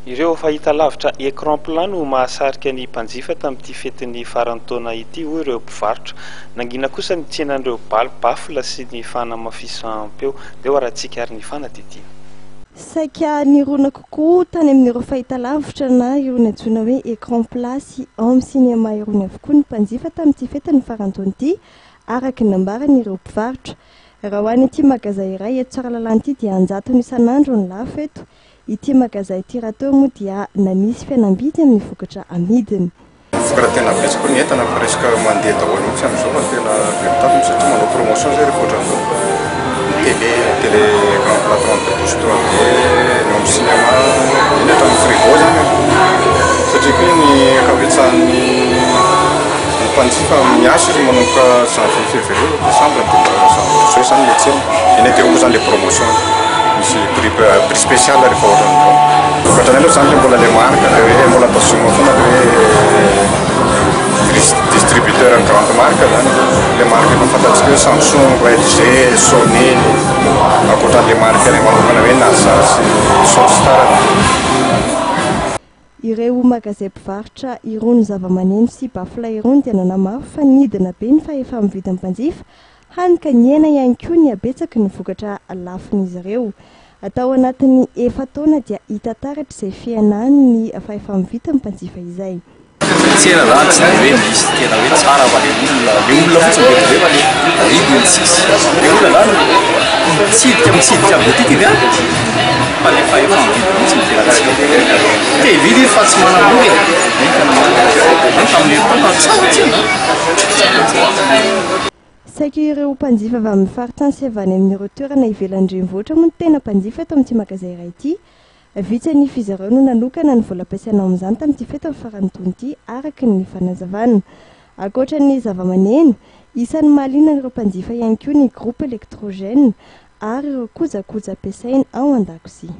Ireo fahita lavitra écran plat no mahasarika ny mpanjifa tamin'ity fetin'ny faran'ny taona ity hoy ireo mpivarotra. Nangina kosa ny tsenan'ireo bafla sy ny fanamafisam-peo. Dia hoarantsika ary ny fanadidina. Saika nirona kokoa tany amin'ireo fahita lavitra na irony antsoina hoe écran plat sy home cinéma irony avokoa ny mpanjifa tamin'ity fetin'ny faran'ny taona ity araka ny nambaran'ireo mpivarotra. Raha ho any ity magazay iray eto Tsaralalàna ity dia 100 isan'andro ny lafo eto. Ity magazay ity raha teo moa dia nanisy fihenam-bidy amin'ny vokatra amidiny. Vokatra tena betsaka ny entana presque mandeha daholo mihitsy amin'izao fa tena betsaka satria manao promotion zay rehefa ohatran'izao. Télé écran plat 32 pouces 3D, ny home cinéma, iny hatramin'ny frigo zany. Satria koa ny ankabetsahan'ny mpanjifa miasa izy manomboka janvier, février, décembre dia zany le tsena. Iny ateo koa zany le promotion. Misy prix spécial rehefa ohatran'izao. Ohatranay aloha zany mbola le marque hoe mbola atazoma foana hoe distributeur grande marque zany. Le marque efa fantatsika hoe Samsung, LG, Sony, ankoatran'le marque any manokana hoe NASA sy Sotstar. Ireo magazay mpivarotra irony zava-maneno sy bafla irony dia nanamafy fa nidina be ny fahefa mividy mpanjifa hanika ny hena ihany koa ny abetsaky ny vokatra lafin'izy ireo. Atao anatin'ny efa taona dia hita taratra izay fihenany ny fahefa mividy mpanjifa izay. Tsena zany tsy dia hoe misy tena hoe tsara fa le olona fotsiny bebebeba le ridiny tsisy. Le olona zany mitsidika botika fa le fahefa mividy fotsiny tena tsy te hividy fa tsy manamboly tamin'ny taona tsara tsena. Saika ireo mpanjifa avy amin'ny faritra sy avy any amin'ireo toerana ivelan-drenivohitra moa tena mpanjifa eto amin'ity magazay iray ity. Vitsy ny fizareo no nanokana ny vola ampiasaina amin'izany tamin'ity fetin'ny faran'ny taona ity araka ny fanazavana. Ankoatra ny zava-maneno, isan'ny mahaliana ireo mpanjifa ihany koa ny groupe électrogène ary ireo kojakoja ampiasaina ao an-dakozia.